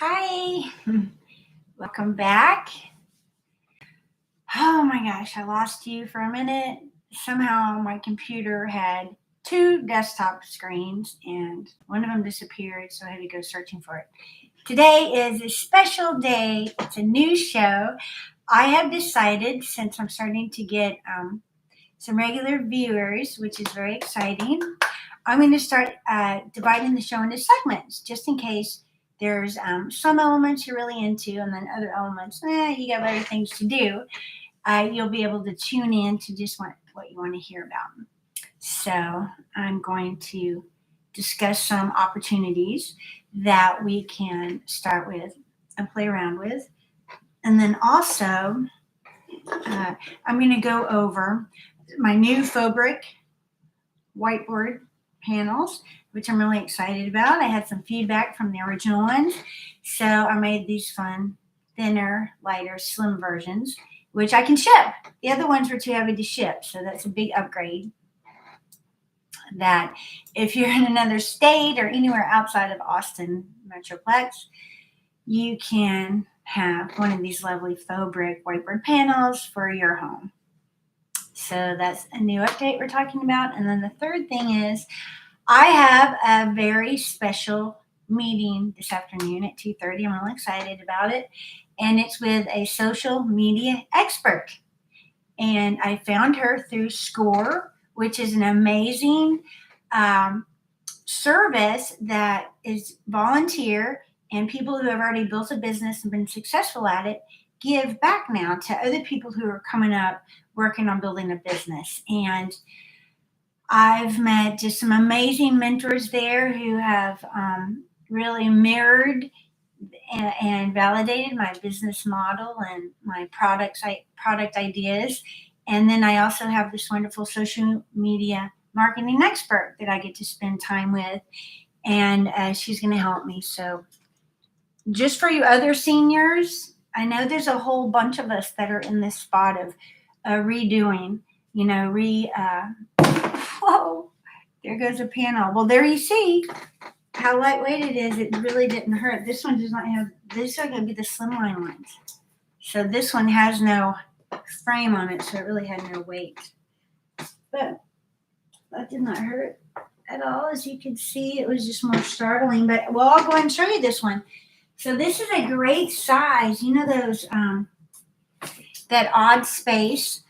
Hi, welcome back. Oh my gosh, I lost you for a minute. Somehow my computer had two desktop screens and one of them disappeared, so I had to go searching for it. Today is a special day. It's a new show. I have decided, since I'm starting to get some regular viewers, which is very exciting, I'm going to start dividing the show into segments just in case there's some elements you're really into and then other elements, you got other things to do. You'll be able to tune in to just what you want to hear about. So I'm going to discuss some opportunities that we can start with and play around with. And then also, I'm going to go over my new faux brick whiteboard panels, which I'm really excited about. I had some feedback from the original ones, so I made these fun, thinner, lighter, slim versions, which I can ship. The other ones were too heavy to ship, so that's a big upgrade. That if you're in another state or anywhere outside of Austin Metroplex, you can have one of these lovely faux brick whiteboard panels for your home. So that's a new update we're talking about. And then the third thing is I have a very special meeting this afternoon at 2:30. I'm really excited about it. And it's with a social media expert. And I found her through SCORE, which is an amazing service that is volunteer, and people who have already built a business and been successful at it give back now to other people who are coming up working on building a business. And I've met just some amazing mentors there who have really mirrored and validated my business model and my product ideas. And then I also have this wonderful social media marketing expert that I get to spend time with, and she's going to help me. So just for you other seniors, I know there's a whole bunch of us that are in this spot of redoing, whoa, there goes a panel. Well, there you see how lightweight it is. It really didn't hurt. This one does not have, these are going to be the slimline ones. So this one has no frame on it, so it really had no weight. But that did not hurt at all. As you can see, it was just more startling. But well, I'll go ahead and show you this one. So this is a great size. You know those, that odd space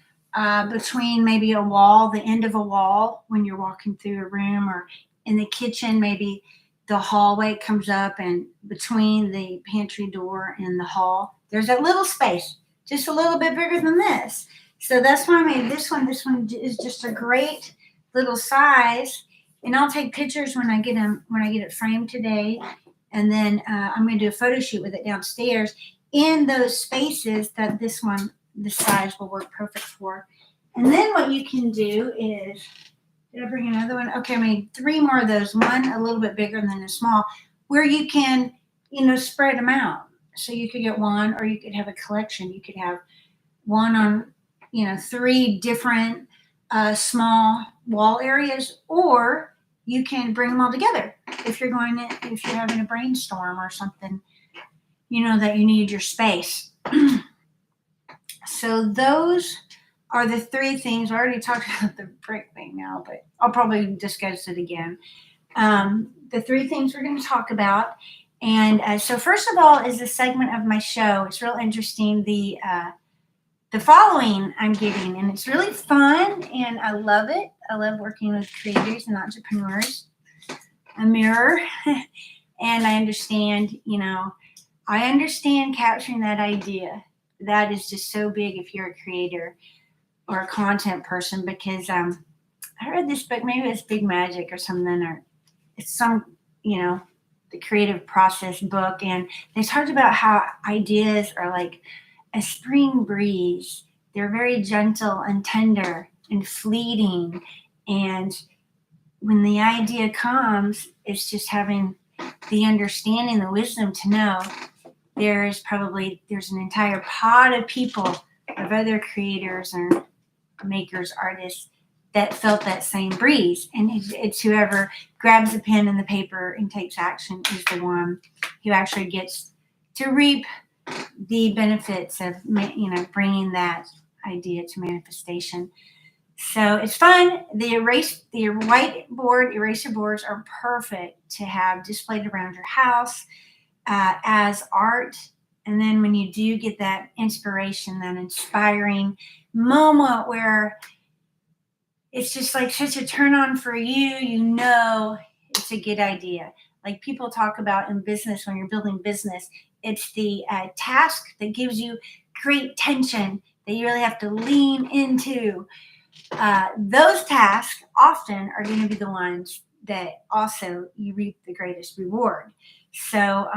between maybe a wall, the end of a wall when you're walking through a room, or in the kitchen, maybe the hallway comes up, and between the pantry door and the hall, there's that little space, just a little bit bigger than this. So that's why I made this one. This one is just a great little size, and I'll take pictures when I get it framed today, and then I'm going to do a photo shoot with it downstairs in those spaces that this size will work perfect for. And then what you can do is, did I bring another one? Okay, I made 3 more of those, one a little bit bigger than a small, where you can, spread them out. So you could get one, or you could have a collection. You could have one on, 3 different small wall areas, or you can bring them all together if you're having a brainstorm or something, that you need your space. So those are the 3 things. I already talked about the brick thing now, but I'll probably discuss it again. The 3 things we're going to talk about. And so first of all is a segment of my show. It's real interesting. The following I'm getting, and it's really fun, and I love it. I love working with creators and entrepreneurs. A mirror. And I understand, capturing that idea. That is just so big if you're a creator or a content person, because I read this book, maybe it's Big Magic or something, or it's some, the creative process book, and they talked about how ideas are like a spring breeze. They're very gentle and tender and fleeting, and when the idea comes, it's just having the understanding, the wisdom to know there's an entire pod of people, of other creators or makers, artists, that felt that same breeze. And it's whoever grabs the pen and the paper and takes action is the one who actually gets to reap the benefits of, bringing that idea to manifestation. So it's fun. The whiteboard eraser boards are perfect to have displayed around your house as art. And then when you do get that inspiration, that inspiring moment where it's just like such a turn on for you, it's a good idea. Like people talk about in business, when you're building business, it's the task that gives you great tension that you really have to lean into. Those tasks often are going to be the ones that also you reap the greatest reward. So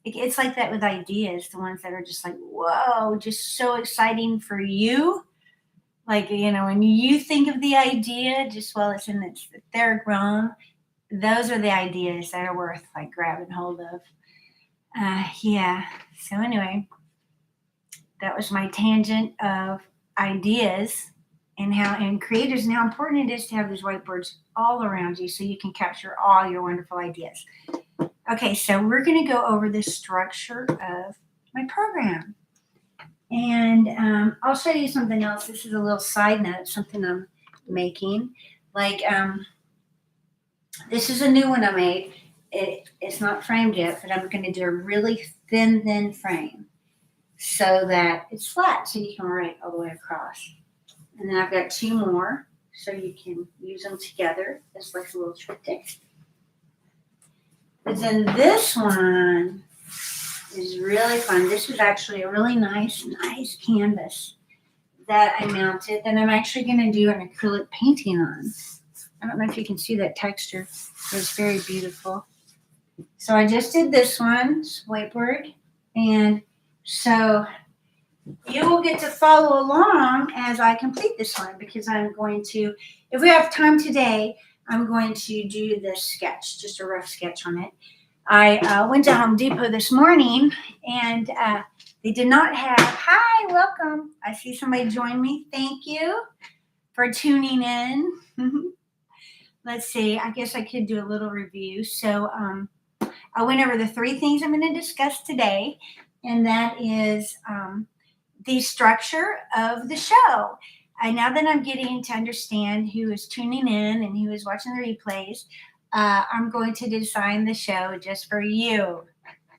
it's like that with ideas, the ones that are just like, whoa, just so exciting for you. Like, when you think of the idea, just while it's in its third realm, those are the ideas that are worth like grabbing hold of. Yeah. So anyway, that was my tangent of ideas and creators and how important it is to have these whiteboards all around you so you can capture all your wonderful ideas. Okay, so we're going to go over the structure of my program. And I'll show you something else. This is a little side note, something I'm making. Like, this is a new one I made. It's not framed yet, but I'm going to do a really thin frame so that it's flat, so you can write all the way across. And then I've got two more, so you can use them together as like a little triptych. But then this one is really fun. This is actually a really nice canvas that I mounted that I'm actually going to do an acrylic painting on. I don't know if you can see that texture. It's very beautiful. So I just did this one, whiteboard, and so you will get to follow along as I complete this one, because I'm going to, if we have time today, I'm going to do this sketch, just a rough sketch on it. I went to Home Depot this morning, and they did not have, hi, welcome. I see somebody join me. Thank you for tuning in. Let's see, I guess I could do a little review. So I went over the three things I'm going to discuss today, and that is the structure of the show. Now that I'm getting to understand who is tuning in and who is watching the replays, I'm going to design the show just for you.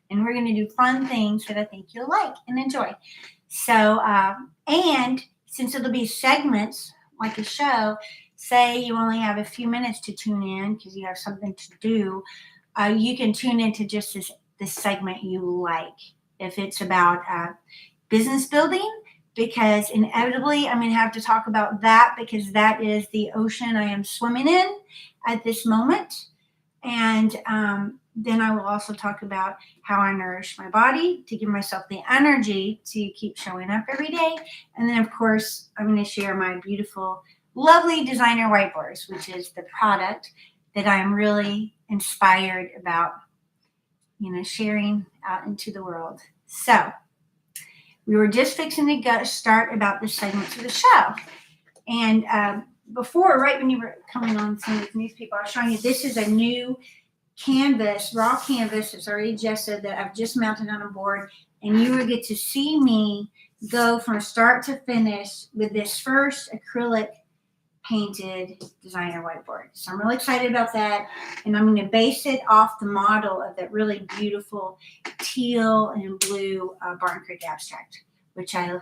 And we're going to do fun things that I think you'll like and enjoy. So, and since it'll be segments like a show, say you only have a few minutes to tune in because you have something to do, you can tune into just this segment you like. If it's about business building, because inevitably I'm going to have to talk about that, because that is the ocean I am swimming in at this moment. And then I will also talk about how I nourish my body to give myself the energy to keep showing up every day. And then, of course, I'm going to share my beautiful, lovely designer whiteboards, which is the product that I'm really inspired about, sharing out into the world. So we were just fixing to start about the segments of the show. And before, right when you were coming on some of these people, I was showing you, this is a new canvas, raw canvas. It's already gessoed that I've just mounted on a board. And you will get to see me go from start to finish with this first acrylic painted designer whiteboard. So I'm really excited about that. And I'm going to base it off the model of that really beautiful teal and blue Barton Creek abstract, which I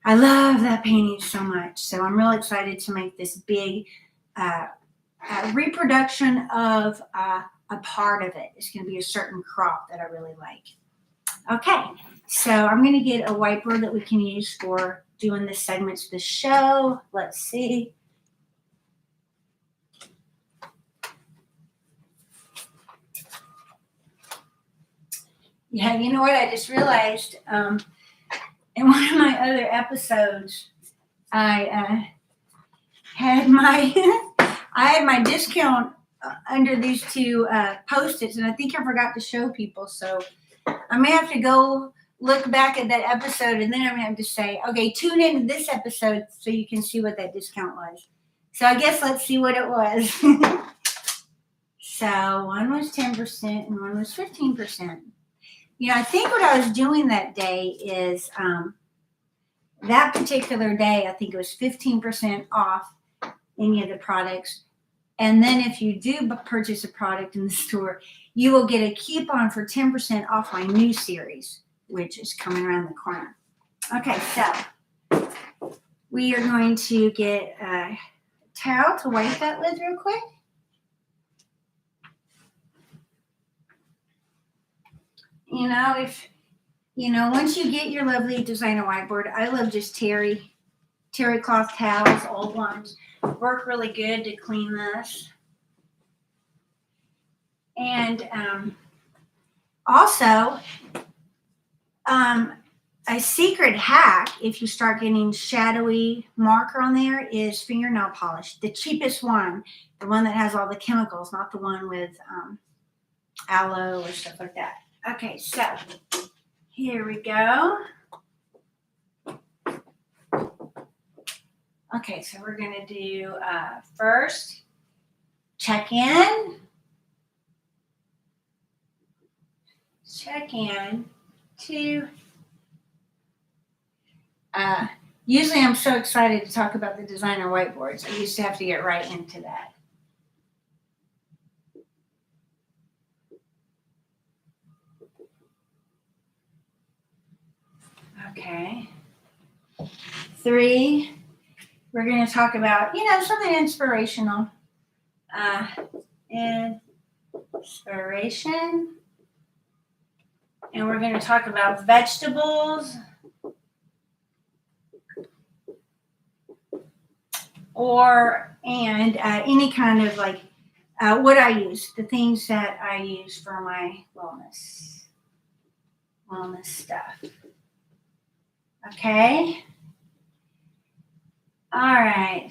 love that painting so much. So I'm real excited to make this big reproduction of a part of it. It's going to be a certain crop that I really like. Okay, so I'm going to get a whiteboard that we can use for doing the segments of the show. Let's see. Yeah, you know what? I just realized in one of my other episodes, I had my discount under these two Post-its, and I think I forgot to show people. So I may have to go look back at that episode, and then I'm going to have to say, okay, tune in to this episode so you can see what that discount was. So I guess let's see what it was. So one was 10% and one was 15%. I think what I was doing that day is that particular day, I think it was 15% off any of the products. And then if you do purchase a product in the store, you will get a coupon for 10% off my new series, which is coming around the corner. Okay, so we are going to get a towel to wipe that with real quick. Once you get your lovely designer whiteboard, I love just terry cloth towels, old ones. Work really good to clean this. And also, a secret hack, if you start getting shadowy marker on there, is fingernail polish. The cheapest one, the one that has all the chemicals, not the one with aloe or stuff like that. Okay, so here we go. Okay, so we're going to do first check in to usually I'm so excited to talk about the designer whiteboards. I used to have to get right into that. Okay. 3, we're going to talk about, something inspirational. Inspiration. And we're going to talk about vegetables and any kind of like what I use, the things that I use for my wellness stuff. Okay. All right.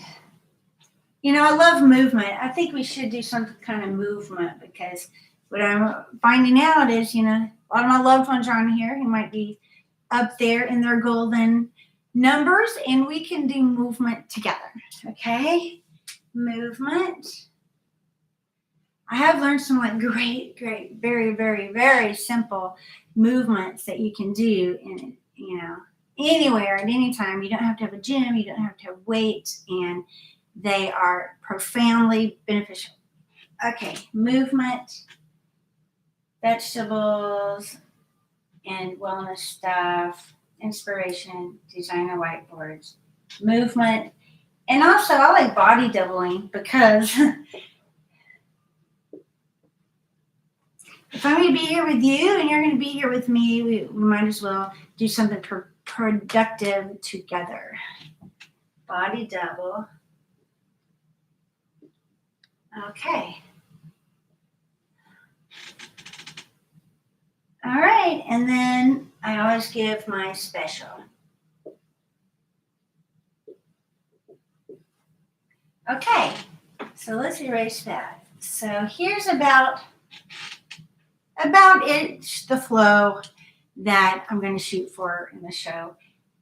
I love movement. I think we should do some kind of movement because what I'm finding out is, a lot of my loved ones are on here who might be up there in their golden numbers, and we can do movement together. Okay? Movement. I have learned some great, very, very, very simple movements that you can do in, anywhere at any time. You don't have to have a gym. You don't have to have weights, and they are profoundly beneficial. Okay, movement, vegetables, and wellness stuff, inspiration, designer whiteboards, movement, and also I like body doubling because if I'm going to be here with you and you're going to be here with me, we might as well do something productive together. Body double. Okay. All right, and then I always give my special. Okay, so let's erase that. So here's about the flow that I'm going to shoot for in the show.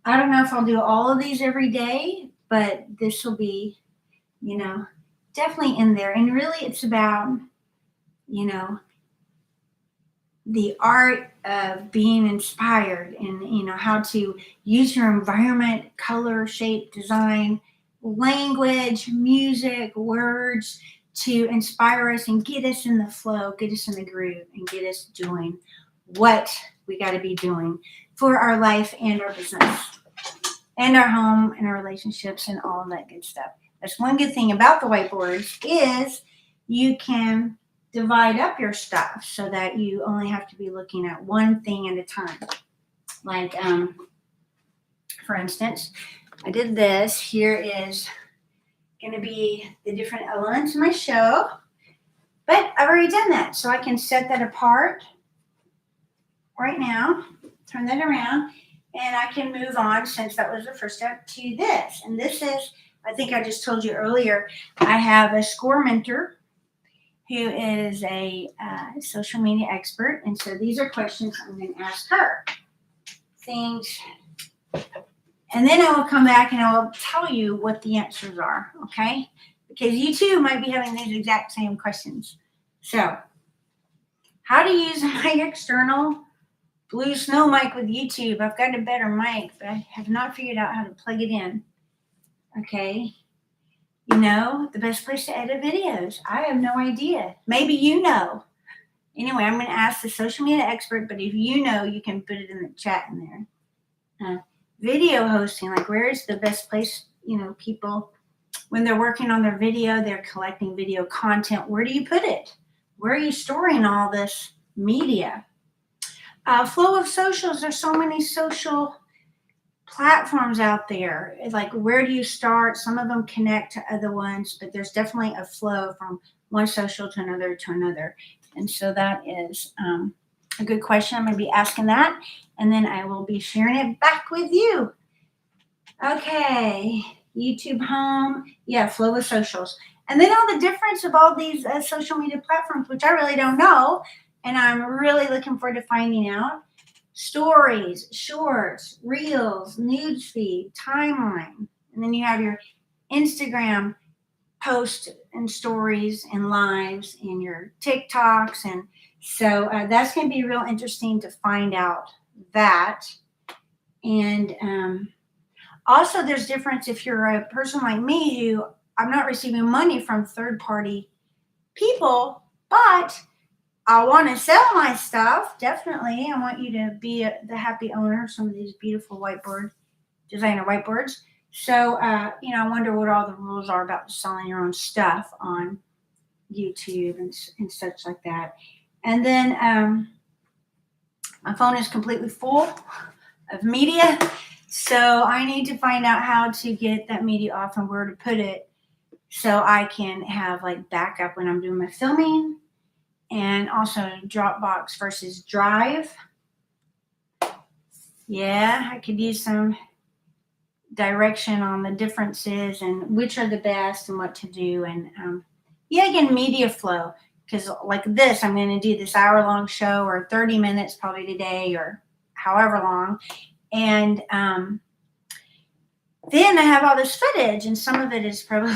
I don't know if I'll do all of these every day, but this will be, definitely in there. And really it's about, the art of being inspired and, how to use your environment, color, shape, design, language, music, words to inspire us and get us in the flow, get us in the groove, and get us doing what we got to be doing for our life and our business and our home and our relationships and all of that good stuff. That's one good thing about the whiteboards is you can divide up your stuff so that you only have to be looking at one thing at a time. Like, for instance, I did this. Here is going to be the different elements of my show, but I've already done that. So I can set that apart right now, turn that around, and I can move on since that was the first step to this. And this is, I think I just told you earlier, I have a score mentor who is a social media expert. And so these are questions I'm going to ask her. Things. And then I will come back and I will tell you what the answers are, okay? Because you too might be having these exact same questions. So, how to use my external Blue Snow mic with YouTube. I've got a better mic, but I have not figured out how to plug it in. Okay. You know, the best place to edit videos. I have no idea. Maybe you know. Anyway, I'm going to ask the social media expert, but if you know, you can put it in the chat in there. Video hosting, like where is the best place, you know, people, when they're working on their video, they're collecting video content. Where do you put it? Where are you storing all this media? Flow of socials. There's so many social platforms out there. Like, where do you start? Some of them connect to other ones, but there's definitely a flow from one social to another to another. And so that is a good question. I'm going to be asking that, and then I will be sharing it back with you. Okay, YouTube home. Yeah, flow of socials. And then all the difference of all these social media platforms, which I really don't know, and I'm really looking forward to finding out. Stories, shorts, reels, newsfeed, timeline. And then you have your Instagram posts and stories and lives and your TikToks. And so that's going to be real interesting to find out that. And also there's difference if you're a person like me who I'm not receiving money from third-party people, but I want to sell my stuff. Definitely. I want you to be the happy owner of some of these beautiful designer whiteboards. So, you know, I wonder what all the rules are about selling your own stuff on YouTube and such like that. And then my phone is completely full of media. So I need to find out how to get that media off and where to put it so I can have like backup when I'm doing my filming. And also Dropbox versus Drive. Yeah, I could use some direction on the differences and which are the best and what to do. And yeah, again, media flow. Because like this, I'm going to do this hour-long show or 30 minutes probably today or however long. And then I have all this footage, and some of it is probably,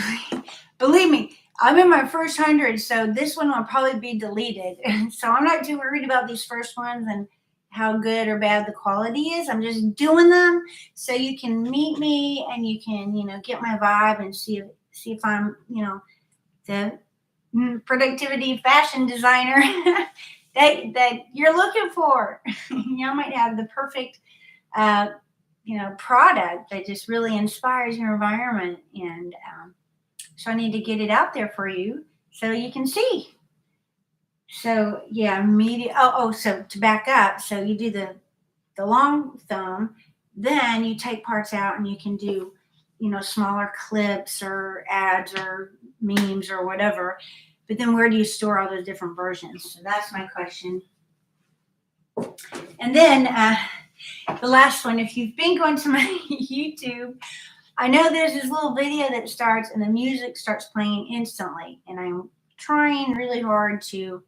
believe me, I'm in my first 100, so this one will probably be deleted. So I'm not too worried about these first ones and how good or bad the quality is. I'm just doing them so you can meet me and you can, you know, get my vibe and see if I'm, you know, the productivity fashion designer that you're looking for. You know, I might have the perfect, you know, product that just really inspires your environment. And so I need to get it out there for you so you can see. So yeah, media. So to back up, so you do the long thumb, then you take parts out and you can do, you know, smaller clips or ads or memes or whatever. But then where do you store all those different versions? So that's my question. And then the last one, if you've been going to my YouTube, I know there's this little video that starts and the music starts playing instantly. And I'm trying really hard to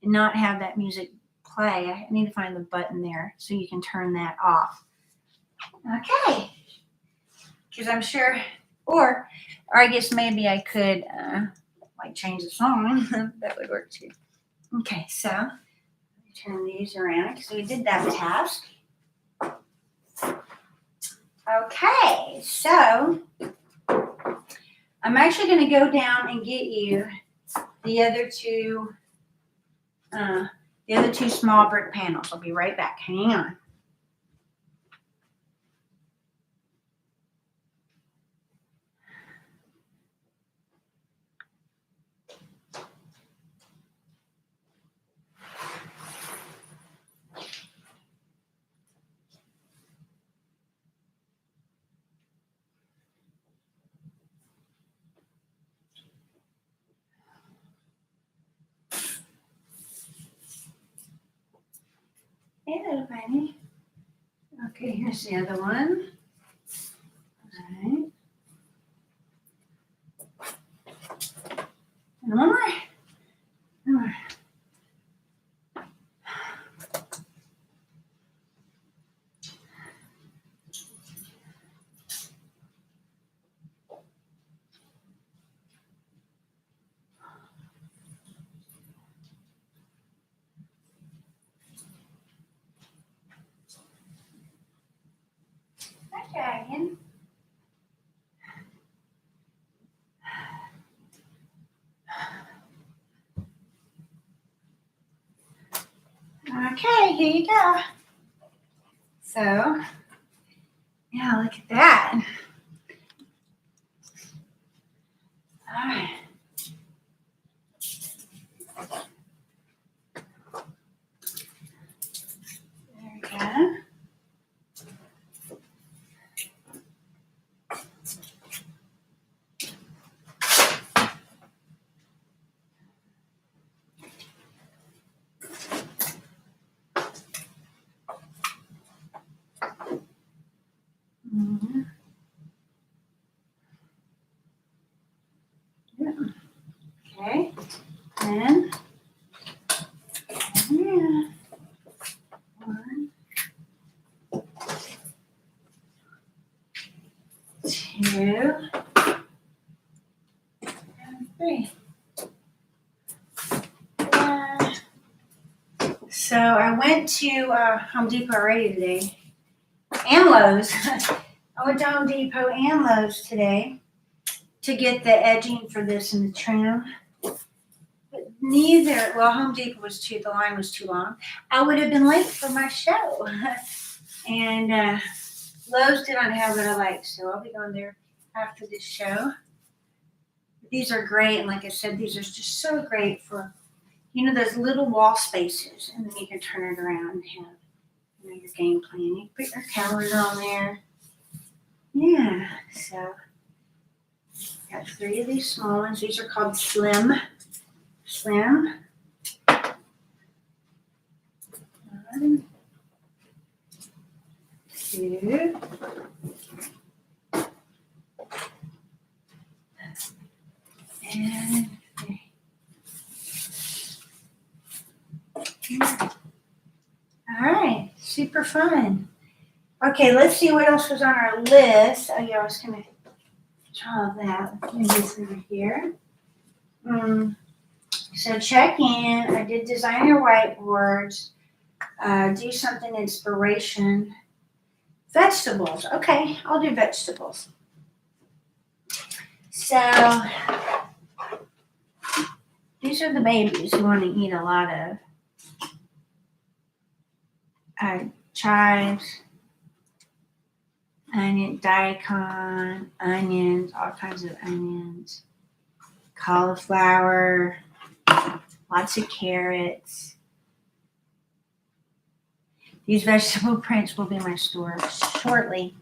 not have that music play. I need to find the button there so you can turn that off. Okay. Because I'm sure, or I guess maybe I could like change the song. That would work too. Okay, so let me turn these around because we did that task. Okay, so I'm actually going to go down and get you the other two small brick panels. I'll be right back. Hang on. Hey, little bunny. Okay, here's the other one. All right. And one more. One more. Okay, here you go. So, yeah, look at that. All right. There we go. Mm-hmm. Yeah. Okay. And yeah. 1, 2, and 3. So I went to Home Depot already today, and Lowe's. I went to Home Depot and Lowe's today to get the edging for this and the trim. But Home Depot was the line was too long. I would have been late for my show. And Lowe's did not have what I like, so I'll be going there after this show. These are great, and like I said, these are just so great for, those little wall spaces, and then you can turn it around and have, your game plan. You can put your calendar on there. Yeah, so got 3 of these small ones. These are called Slim. 1, 2, and 3. All right, super fun. Okay, let's see what else was on our list. Oh yeah, I was gonna draw that. Let me do this over here. So check in. I did design your whiteboards. Do something inspiration. Vegetables. Okay, I'll do vegetables. So these are the babies who want to eat a lot of chives, daikon, onions, all kinds of onions, cauliflower, lots of carrots. These vegetable prints will be in my store shortly.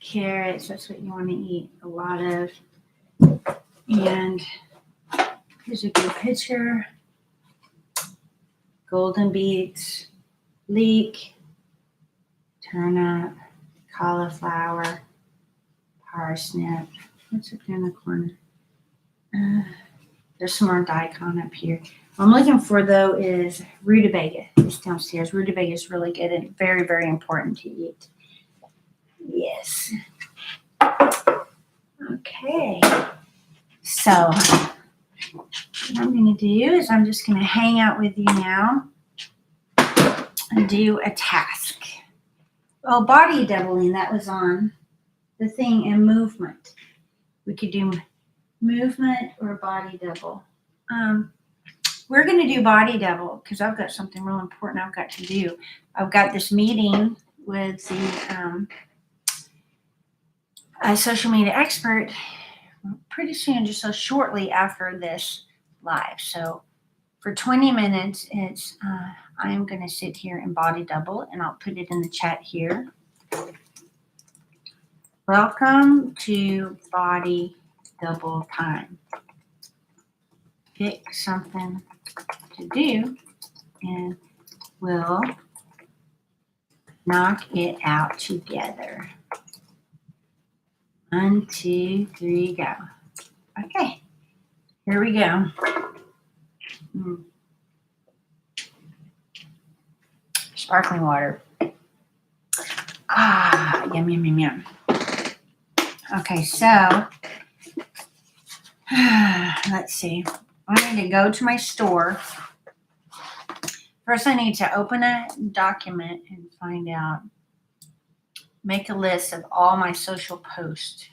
Carrots, that's what you want to eat a lot of. And here's a good picture. Golden beets, leek, turnip, cauliflower, parsnip. What's up there in the corner? There's some more daikon up here. What I'm looking for, though, is rutabaga. It's downstairs. Rutabaga is really good and very, very important to eat. Yes. Okay. So what I'm going to do is I'm just going to hang out with you now and do a task. Oh, body doubling, that was on the thing, and movement. We could do movement or body double. We're going to do body double because I've got something real important I've got to do. I've got this meeting with the a social media expert pretty soon, just so shortly after this live. So for 20 minutes, it's I am going to sit here and body double, and I'll put it in the chat here. Welcome to body double time. Pick something to do, and we'll knock it out together. 1, 2, 3, go. Okay, here we go. Sparkling water. Yum, yum, yum, yum. Okay, so let's see. I need to go to my store. First, I need to open a document and find out, make a list of all my social posts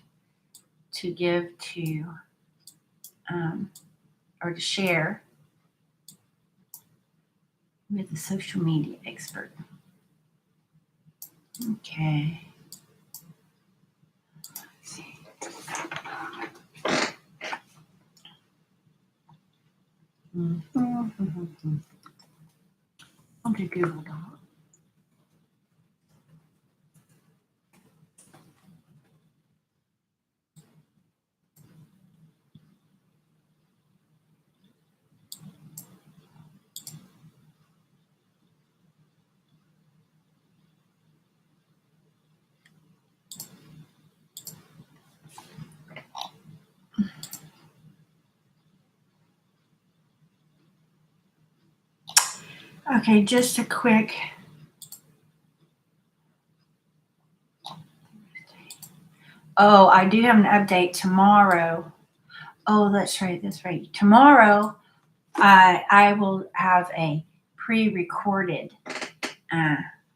to give to, or to share. with a social media expert. Okay. Let's see. Okay, Google Doc. Okay, just a quick. Oh, I do have an update tomorrow. Oh, that's right. Tomorrow, I will have a pre-recorded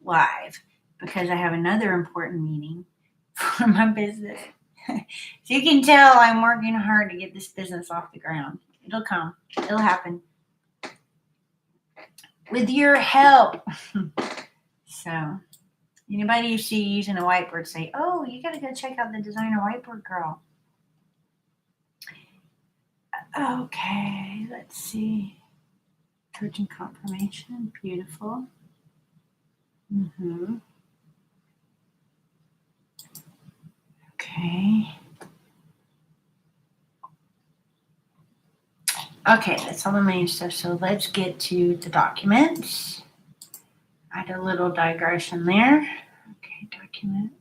live because I have another important meeting for my business. So you can tell I'm working hard to get this business off the ground. It'll come. It'll happen. With your help. So, anybody you see using a whiteboard, say, oh, you got to go check out the designer whiteboard girl. Okay, let's see. Coaching confirmation. Beautiful. Okay. Okay, that's all the main stuff. So let's get to the documents. Add a little digression there. Okay, document.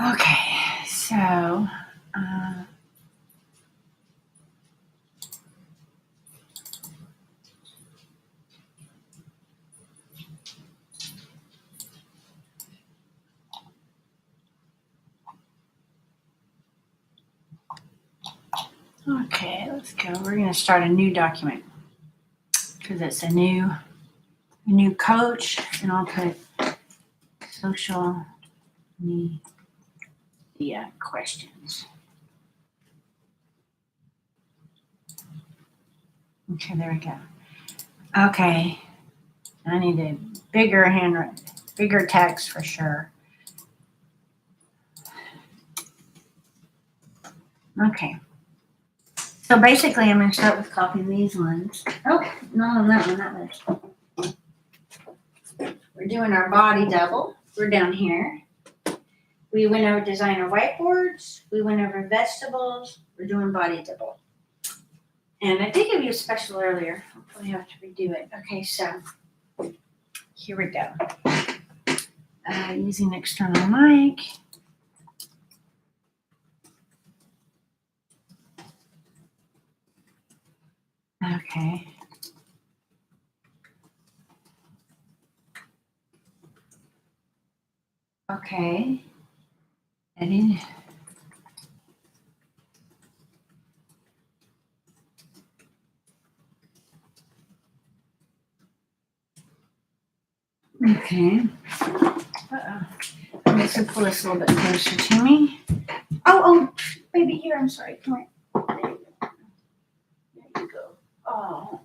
Okay, so okay, let's go. We're going to start a new document because it's a new coach, and I'll put social media questions. Okay, there we go. Okay, I need a bigger handwriting, bigger text for sure. Okay. So basically, I'm going to start with copying these ones. Oh, no, that one. We're doing our body double. We're down here. We went over designer whiteboards. We went over vegetables. We're doing body double. And I did give you a special earlier. I'll probably have to redo it. Okay, so here we go. Using external mic. Okay. Okay. Edit. Okay. Uh-oh. I'm going to pull this a little bit closer to me. Oh, baby, here. I'm sorry. Come here. There you go. Oh,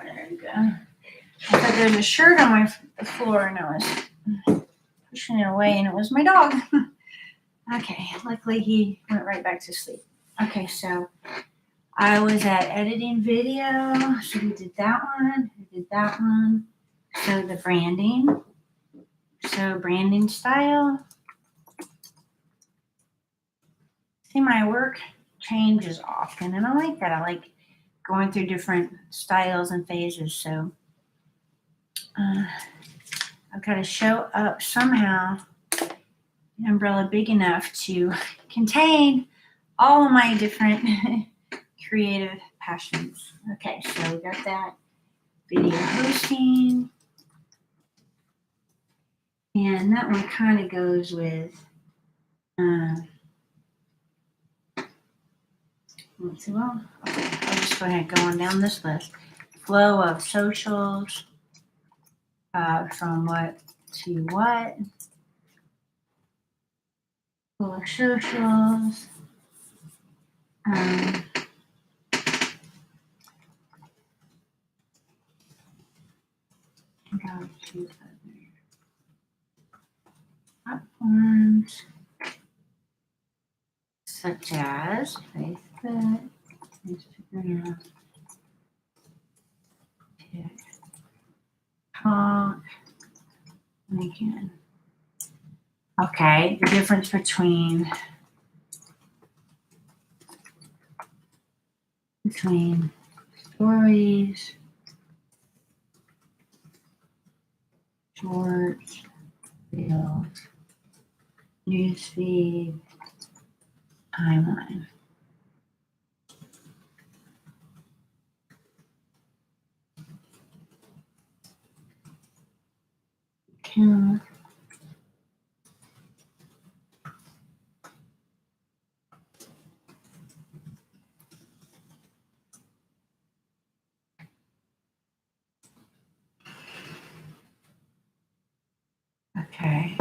there you go. I thought there was a shirt on the floor, and I was pushing it away, and it was my dog. Okay, luckily he went right back to sleep. Okay, so I was at editing video, so we did that one. I did that one. So the branding. So branding style. See, my work changes often, and I like that. I like going through different styles and phases. So I've got to show up somehow an umbrella big enough to contain all of my different creative passions. Okay, so we got that. Video hosting. And that one kind of goes with, let's see, well, okay, I'll just go ahead and go on down this list. flow of socials, from what to what, flow of socials, um, go to other platforms such as Facebook, Instagram, TikTok, LinkedIn. Okay, the difference between stories, shorts, reels, newsfeed, timeline. Count. Okay.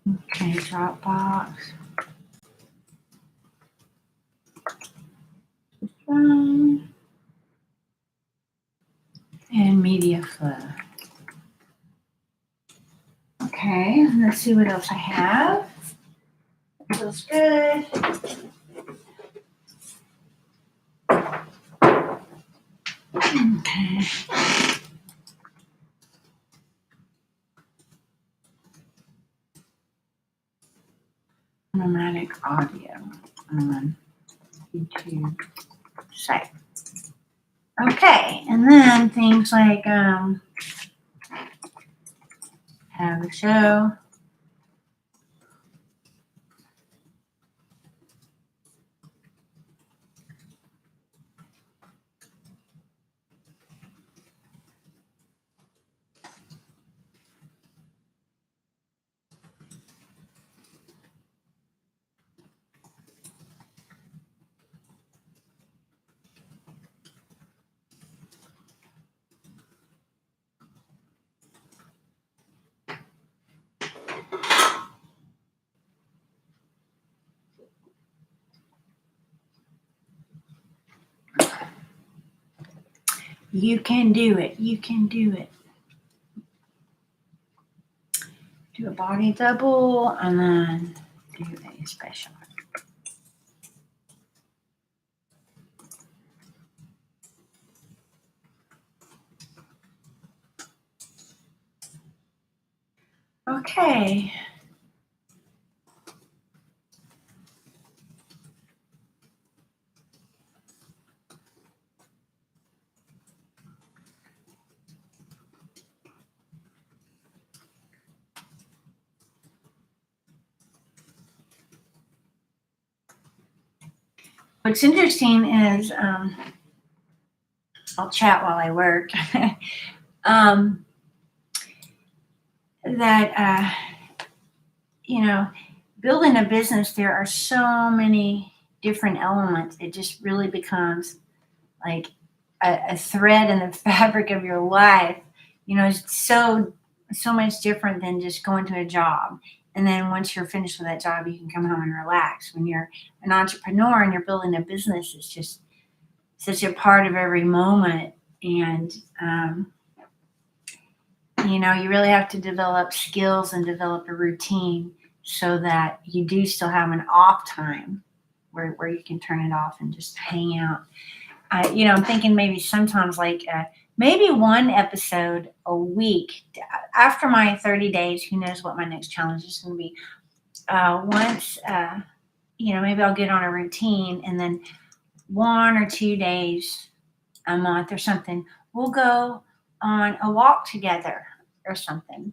Okay, Dropbox. And media flow. Okay, let's see what else I have. Feels good. Okay. Nomadic audio on YouTube site. Okay, and then things like have a show. You can do it. You can do it. Do a body double and then do a special. Okay. What's interesting is I'll chat while I work. That building a business, there are so many different elements. It just really becomes like a thread in the fabric of your life. It's so much different than just going to a job. And then once you're finished with that job, you can come home and relax. When you're an entrepreneur and you're building a business, it's just such a part of every moment. And you really have to develop skills and develop a routine so that you do still have an off time where you can turn it off and just hang out. I'm thinking maybe sometimes like maybe one episode a week after my 30 days. Who knows what my next challenge is going to be? Once, maybe I'll get on a routine, and then 1 or 2 days a month or something, we'll go on a walk together or something,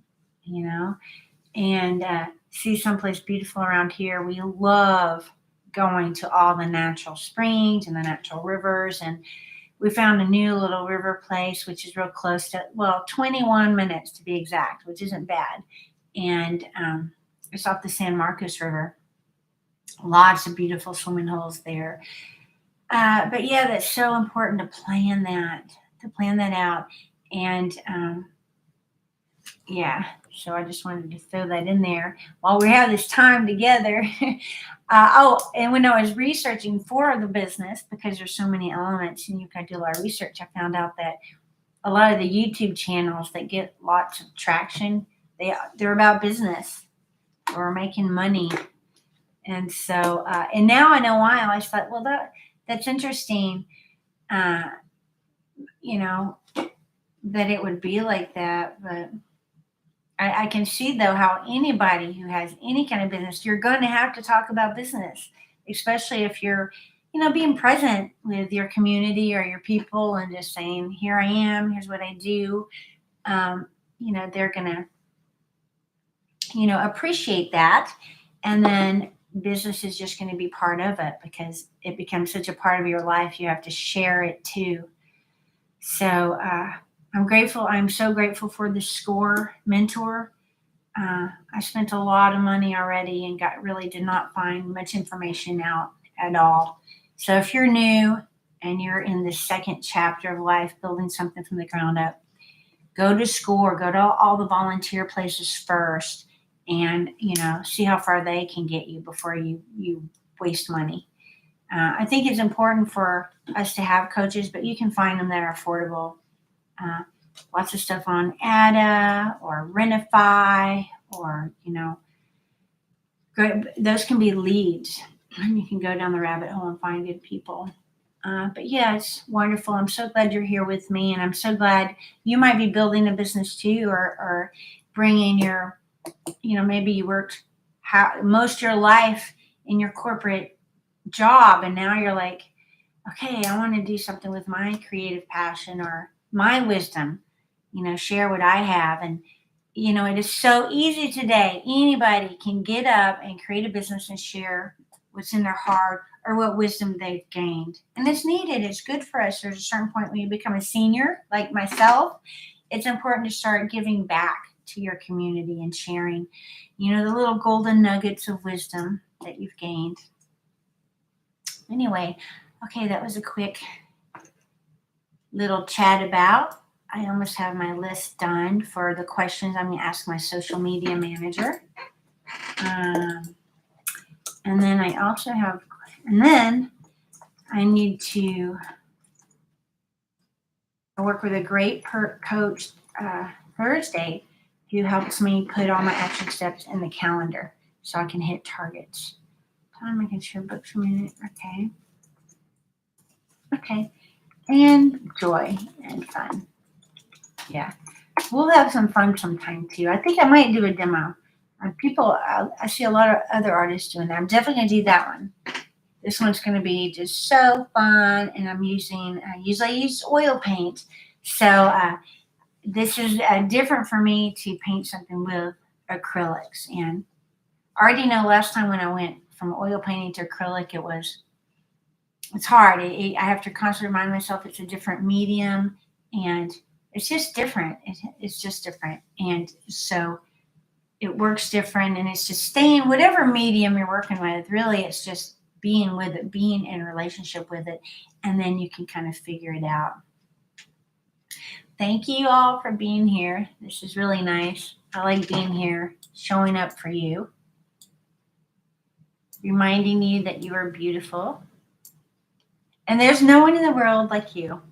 and see someplace beautiful around here. We love going to all the natural springs and the natural rivers. And we found a new little river place, which is real close to, 21 minutes to be exact, which isn't bad. And It's off the San Marcos River. Lots of beautiful swimming holes there. But yeah, that's so important to plan that out. And yeah, so I just wanted to throw that in there while we have this time together. Oh, and when I was researching for the business, because there's so many elements and you can do a lot of research, I found out that a lot of the YouTube channels that get lots of traction, they're about business or making money. And so, and now I know why. I thought, well, that's interesting. Uh, you know, that it would be like that, but I can see though how anybody who has any kind of business, you're going to have to talk about business, especially if you're, being present with your community or your people and just saying, here I am, here's what I do. They're going to, appreciate that. And then business is just going to be part of it because it becomes such a part of your life. You have to share it too. So, I'm grateful. I'm so grateful for the SCORE mentor. I spent a lot of money already and did not find much information out at all. So if you're new and you're in the second chapter of life, building something from the ground up, go to SCORE, go to all the volunteer places first and, see how far they can get you before you waste money. I think it's important for us to have coaches, but you can find them that are affordable. Lots of stuff on Ada or Renify or, those can be leads. And you can go down the rabbit hole and find good people. But yeah, it's wonderful. I'm so glad you're here with me. And I'm so glad you might be building a business too or bringing your, maybe you worked most of your life in your corporate job. And now you're like, okay, I want to do something with my creative passion or my wisdom, share what I have. And, it is so easy today. Anybody can get up and create a business and share what's in their heart or what wisdom they've gained. And it's needed. It's good for us. There's a certain point when you become a senior, like myself, it's important to start giving back to your community and sharing, the little golden nuggets of wisdom that you've gained. Anyway, okay, that was a quick little chat about. I almost have my list done for the questions I'm going to ask my social media manager. And then I also have, and then I need to work with a great coach Thursday who helps me put all my action steps in the calendar so I can hit targets. Time making sure books a minute. Okay. And joy and fun. Yeah. We'll have some fun sometime too. I think I might do a demo. I see a lot of other artists doing that. I'm definitely going to do that one. This one's going to be just so fun. And I'm usually I use oil paint. So this is different for me to paint something with acrylics. And I already know last time when I went from oil painting to acrylic, it's hard. I have to constantly remind myself it's a different medium and it's just different. It's just different. And so it works different and it's just staying, whatever medium you're working with, really it's just being with it, being in a relationship with it. And then you can kind of figure it out. Thank you all for being here. This is really nice. I like being here, showing up for you, reminding you that you are beautiful. And there's no one in the world like you.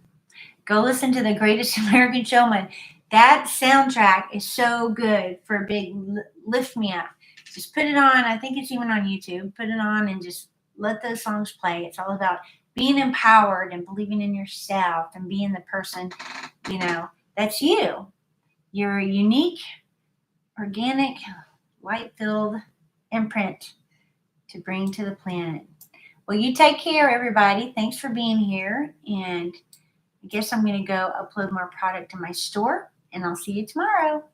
Go listen to The Greatest American Showman. That soundtrack is so good for a big lift me up. Just put it on. I think it's even on YouTube. Put it on and just let those songs play. It's all about being empowered and believing in yourself and being the person, that's you. You're a unique, organic, light-filled imprint to bring to the planet. Well, you take care, everybody. Thanks for being here. And I guess I'm going to go upload more product to my store, and I'll see you tomorrow.